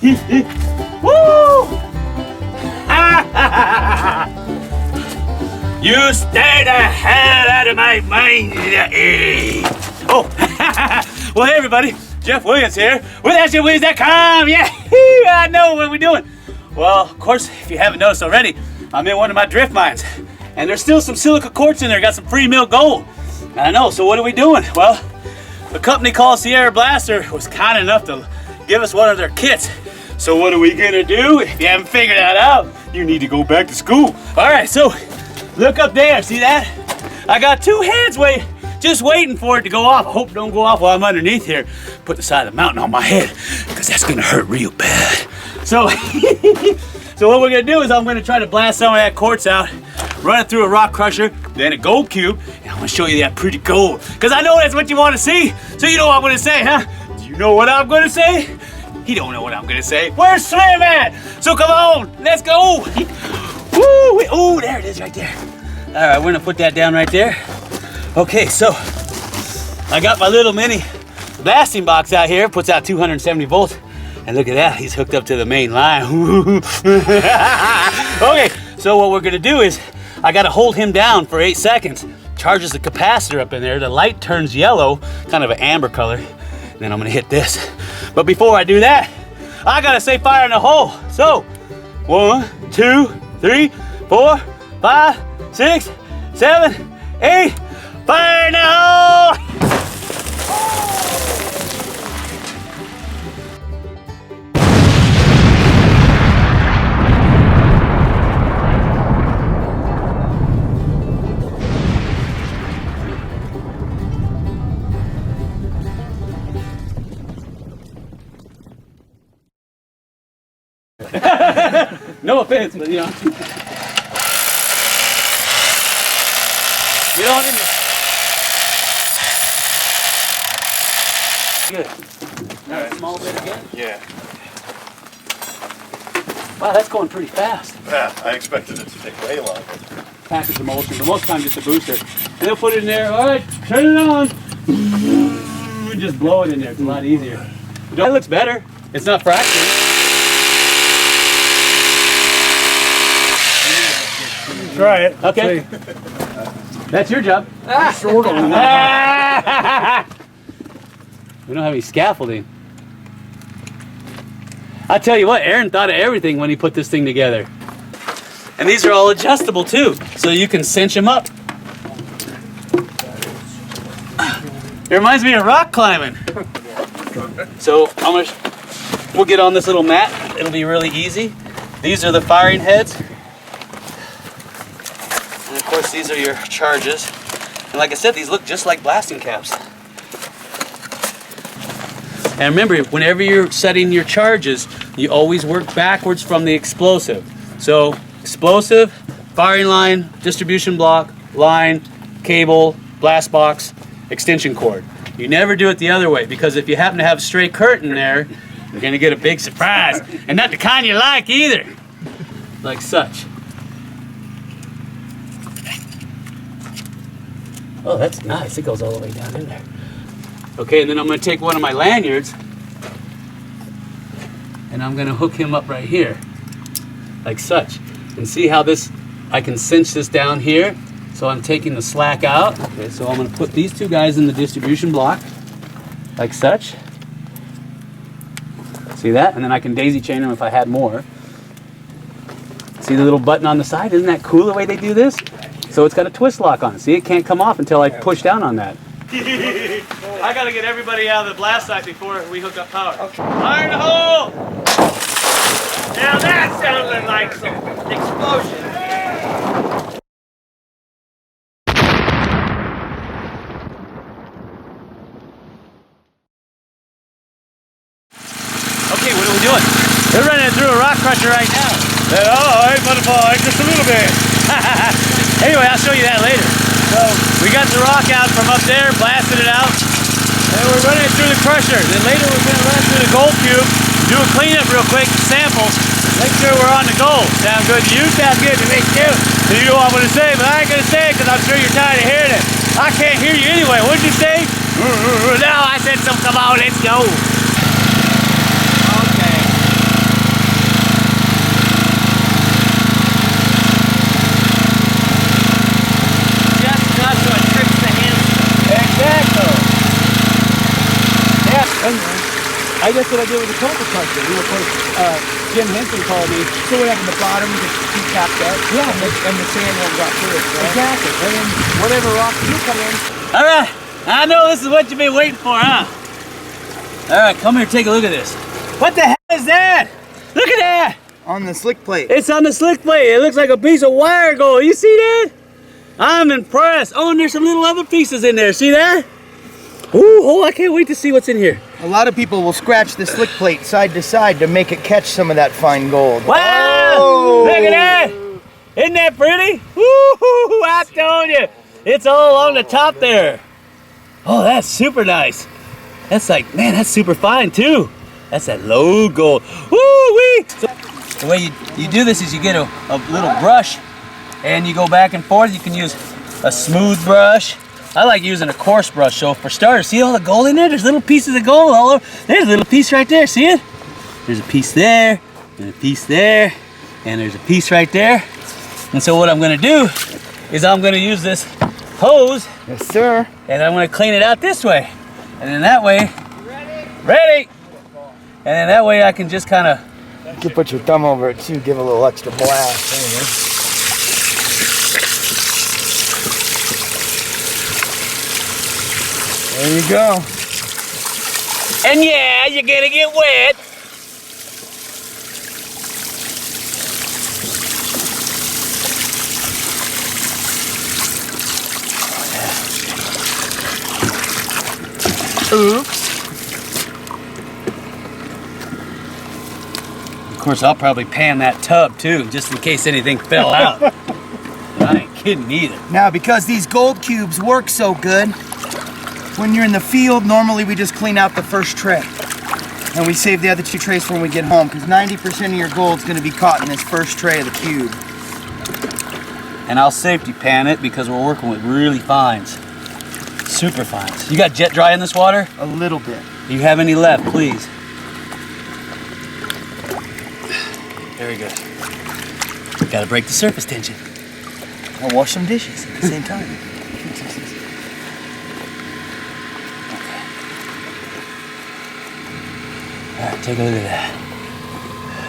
Woo! You stay the hell out of my mind. Oh, well, hey everybody, Jeff Williams here with SJWilliams.com. Yeah, I know what we're doing. Well, of course, if you haven't noticed already, I'm in one of my drift mines, and there's still some silica quartz in there. Got some pre-milled gold. I know. So what are we doing? Well, a company called Sierra Blaster was kind enough to give us one of their kits. So what are we gonna do? If you haven't figured that out, you need to go back to school. All right, so look up there. See that? I got two heads just waiting for it to go off. I hope it don't go off while I'm underneath here. Put the side of the mountain on my head, because that's gonna hurt real bad. So, so what we're gonna do is I'm gonna try to blast some of that quartz out, run it through a rock crusher, then a gold cube, and I'm gonna show you that pretty gold. Because I know that's what you want to see. So you know what I'm gonna say, huh? Do you know what I'm gonna say? He don't know what I'm gonna say. Where's Slim at? So come on, let's go. Woo! Oh, there it is right there. All right, we're gonna put that down right there. Okay, so I got my little mini blasting box out here. Puts out 270 volts. And look at that, he's hooked up to the main line. Okay, so what we're gonna do is I gotta hold him down for 8 seconds. Charges the capacitor up in there. The light turns yellow, kind of an amber color. And then I'm gonna hit this. But before I do that, I gotta say fire in the hole. So, 1, 2, 3, 4, 5, 6, 7, 8, fire in the hole! No offense, but you know. Get on in there. Good. All right, small bit again? Yeah. Wow, that's going pretty fast. Yeah, I expected it to take way longer. Package emulsion, but most times just a booster. And they'll put it in there. All right, turn it on. Just blow it in there. It's a lot easier. That looks better. It's not fractured. Try it. Okay. That's your job. Short on We don't have any scaffolding. I tell you what, Aaron thought of everything when he put this thing together. And these are all adjustable too, so you can cinch them up. It reminds me of rock climbing. So we'll get on this little mat. It'll be really easy. These are the firing heads. And of course, these are your charges. And like I said, these look just like blasting caps. And remember, whenever you're setting your charges, you always work backwards from the explosive. So, explosive, firing line, distribution block, line, cable, blast box, extension cord. You never do it the other way, because if you happen to have a stray curtain there, you're gonna get a big surprise. And not the kind you like either. Like such. Oh, that's nice. It goes all the way down in there. Okay, and then I'm going to take one of my lanyards and I'm going to hook him up right here, like such. And see how I can cinch this down here. So I'm taking the slack out. Okay, so I'm going to put these two guys in the distribution block, like such. See that? And then I can daisy chain them if I had more. See the little button on the side? Isn't that cool the way they do this? So it's got a twist lock on it. See, it can't come off until I push down on that. I gotta get everybody out of the blast site before we hook up power. Okay. Fire in the hole! Now that sounded like some explosion. Okay, what are we doing? We're running it through a rock crusher right now. Oh, I modified just a little bit. Anyway, I'll show you that later. So, we got the rock out from up there, blasted it out, and we're running it through the crusher. Then later we're going to run it through the gold cube, do a cleanup real quick, sample, make sure we're on the gold. Sound good to you? Sounds good to me too. So you know what I'm going to say, but I ain't going to say it because I'm sure you're tired of hearing it. I can't hear you anyway. What'd you say? No, I said so. Come on, let's go. Okay. That's what I did with the cobra cluster. You know, of course, Jim Henson called me. So we have in the bottom, you just keep tapped up. Yeah, and the sand won't drop through it. Right? Exactly. And then whatever rock you come in. All right. I know this is what you've been waiting for, huh? All right, come here, take a look at this. What the hell is that? Look at that! On the slick plate. It's on the slick plate. It looks like a piece of wire gold. You see that? I'm impressed. Oh, and there's some little other pieces in there. See that? Ooh, oh, I can't wait to see what's in here. A lot of people will scratch the slick plate side to side to make it catch some of that fine gold. Wow! Oh. Look at that! Isn't that pretty? Woo! I told you. It's all on the top there. Oh, that's super nice. That's like, man, that's super fine too. That's that low gold. Woo-wee! So the way you do this is you get a little brush and you go back and forth. You can use a smooth brush. I like using a coarse brush. So for starters, see all the gold in there? There's little pieces of gold all over. There's a little piece right there, see it? There's a piece there, and a piece there, and there's a piece right there. And so what I'm gonna do is I'm gonna use this hose. Yes, sir. And I'm gonna clean it out this way. And then that way, ready? And then that way I can just kind of. You can put your thumb over it too, give a little extra blast. There you go. And yeah, you're gonna get wet. Oops. Of course, I'll probably pan that tub too, just in case anything fell out. I ain't kidding either. Now, because these gold cubes work so good, when you're in the field, normally we just clean out the first tray. And we save the other 2 trays for when we get home, because 90% of your gold's gonna be caught in this first tray of the cube. And I'll safety pan it because we're working with really fines. Super fines. You got jet dry in this water? A little bit. Do you have any left, please? Very good. Gotta break the surface tension. I'll wash some dishes at the same time. All right, take a look at that.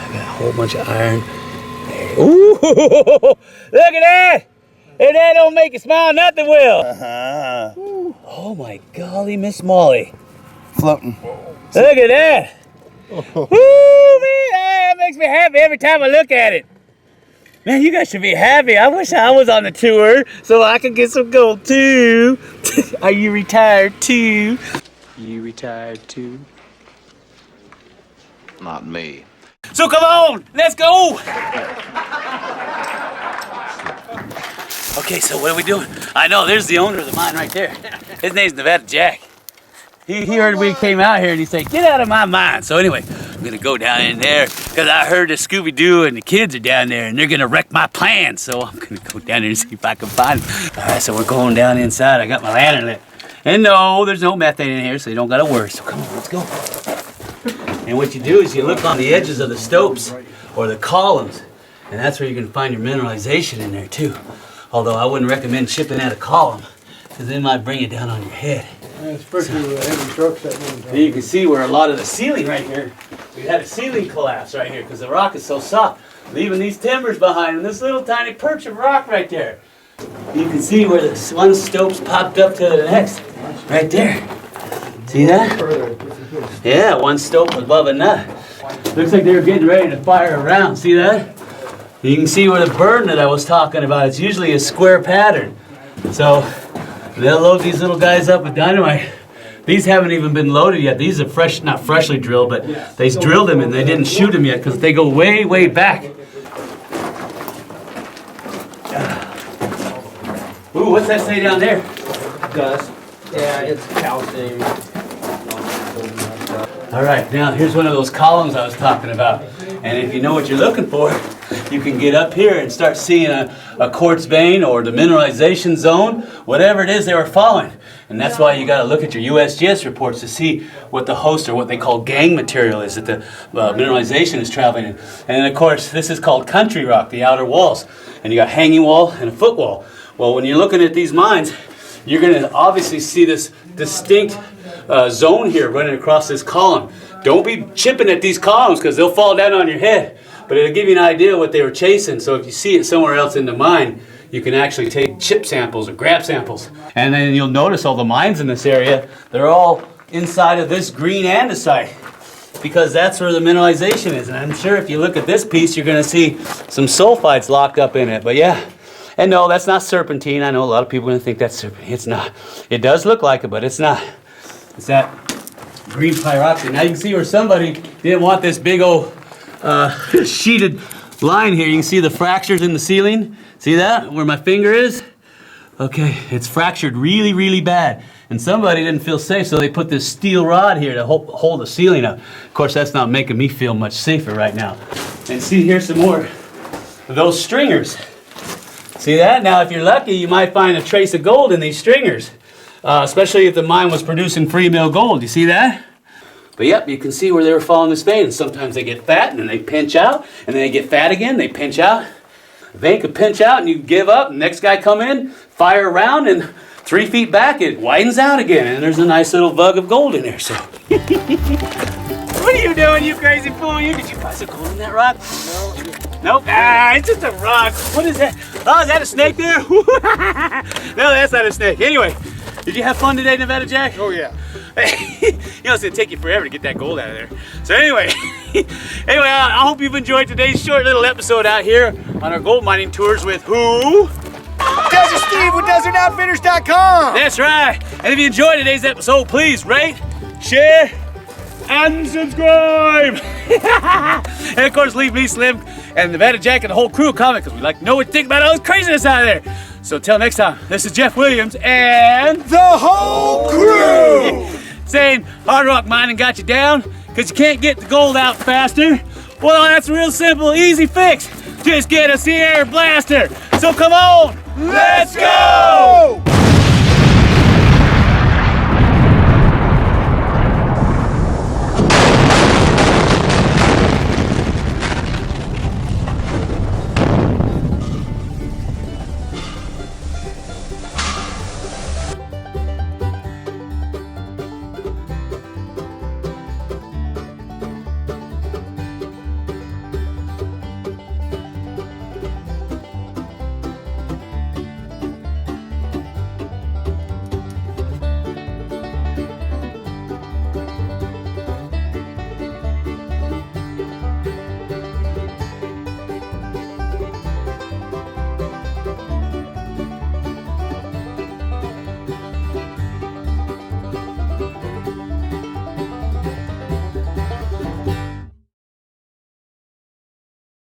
I got a whole bunch of iron. There. Ooh, look at that! And that don't make you smile, nothing will. Uh-huh. Oh my golly, Miss Molly. Floating. Look at that. Woo, man, that makes me happy every time I look at it. Man, you guys should be happy. I wish I was on the tour so I could get some gold too. Are you retired too? You retired too? Not me. So come on, let's go. Okay, so what are we doing? I know, there's the owner of the mine right there. His name's Nevada Jack. He heard we came out here and he said, get out of my mine. So anyway, I'm gonna go down in there because I heard the Scooby-Doo and the kids are down there and they're gonna wreck my plans. So I'm gonna go down there and see if I can find them. All right, so we're going down inside. I got my lantern lit. And no, there's no methane in here, so you don't gotta worry. So come on, let's go. And what you do is you look on the edges of the stopes or the columns, and that's where you can find your mineralization in there too. Although I wouldn't recommend chipping at a column, because it might bring it down on your head. Especially with heavy trucks that one And you can see where a lot of the ceiling right here, we had a ceiling collapse right here because the rock is so soft, leaving these timbers behind and this little tiny perch of rock right there. You can see where the one stope's popped up to the next, right there. See that? Yeah, one stope was above another. Looks like they were getting ready to fire around. See that? You can see where the burn that I was talking about. It's usually a square pattern. So they'll load these little guys up with dynamite. These haven't even been loaded yet. These are fresh, not freshly drilled, but they drilled them and they didn't shoot them yet because they go way, way back. Ooh, what's that say down there? Dust. Yeah, it's calcium. All right, now here's one of those columns I was talking about. And if you know what you're looking for, you can get up here and start seeing a quartz vein or the mineralization zone, whatever it is they were following. And that's why you got to look at your USGS reports to see what the host or what they call gang material is that the mineralization is traveling in. And then of course, this is called country rock, the outer walls. And you got hanging wall and a foot wall. Well, when you're looking at these mines, you're going to obviously see this distinct zone here running across this column. Don't be chipping at these columns because they'll fall down on your head. But it'll give you an idea of what they were chasing. So if you see it somewhere else in the mine, you can actually take chip samples or grab samples. And then you'll notice all the mines in this area, they're all inside of this green andesite because that's where the mineralization is. And I'm sure if you look at this piece, you're gonna see some sulfides locked up in it. But yeah, and no, that's not serpentine. I know a lot of people are gonna think that's serpentine. It's not. It does look like it, but it's not. It's that green pyroxene. Now you can see where somebody didn't want this big old sheeted line here. You can see the fractures in the ceiling. See that, where my finger is? Okay, it's fractured really, really bad. And somebody didn't feel safe, so they put this steel rod here to hold the ceiling up. Of course, that's not making me feel much safer right now. And see, here's some more of those stringers. See that? Now, if you're lucky, you might find a trace of gold in these stringers, especially if the mine was producing free mill gold. You see that? But yep, you can see where they were following this vein. And sometimes they get fat, and then they pinch out, and then they get fat again, they pinch out. The vein could pinch out and you give up, and the next guy come in, fire around, and 3 feet back it widens out again, and there's a nice little vug of gold in there. So, what are you doing, you crazy fool? Did you find some gold in that rock? No. Nope. It's just a rock. What is that? Oh, is that a snake there? No, that's not a snake. Anyway, did you have fun today, Nevada Jack? Oh yeah. You know, it's gonna take you forever to get that gold out of there. So anyway, I hope you've enjoyed today's short little episode out here on our gold mining tours with who? Desert Steve with DesertOutfitters.com. That's right. And if you enjoyed today's episode, please rate, share, and subscribe. And of course, leave me, Slim, and Nevada Jack, and the whole crew a comment because we like to know what you think about all this craziness out there. So till next time, this is Jeff Williams and The whole crew saying hard rock mining got you down because you can't get the gold out faster. Well, that's a real simple, easy fix. Just get a Sierra Blaster. So come on, let's go!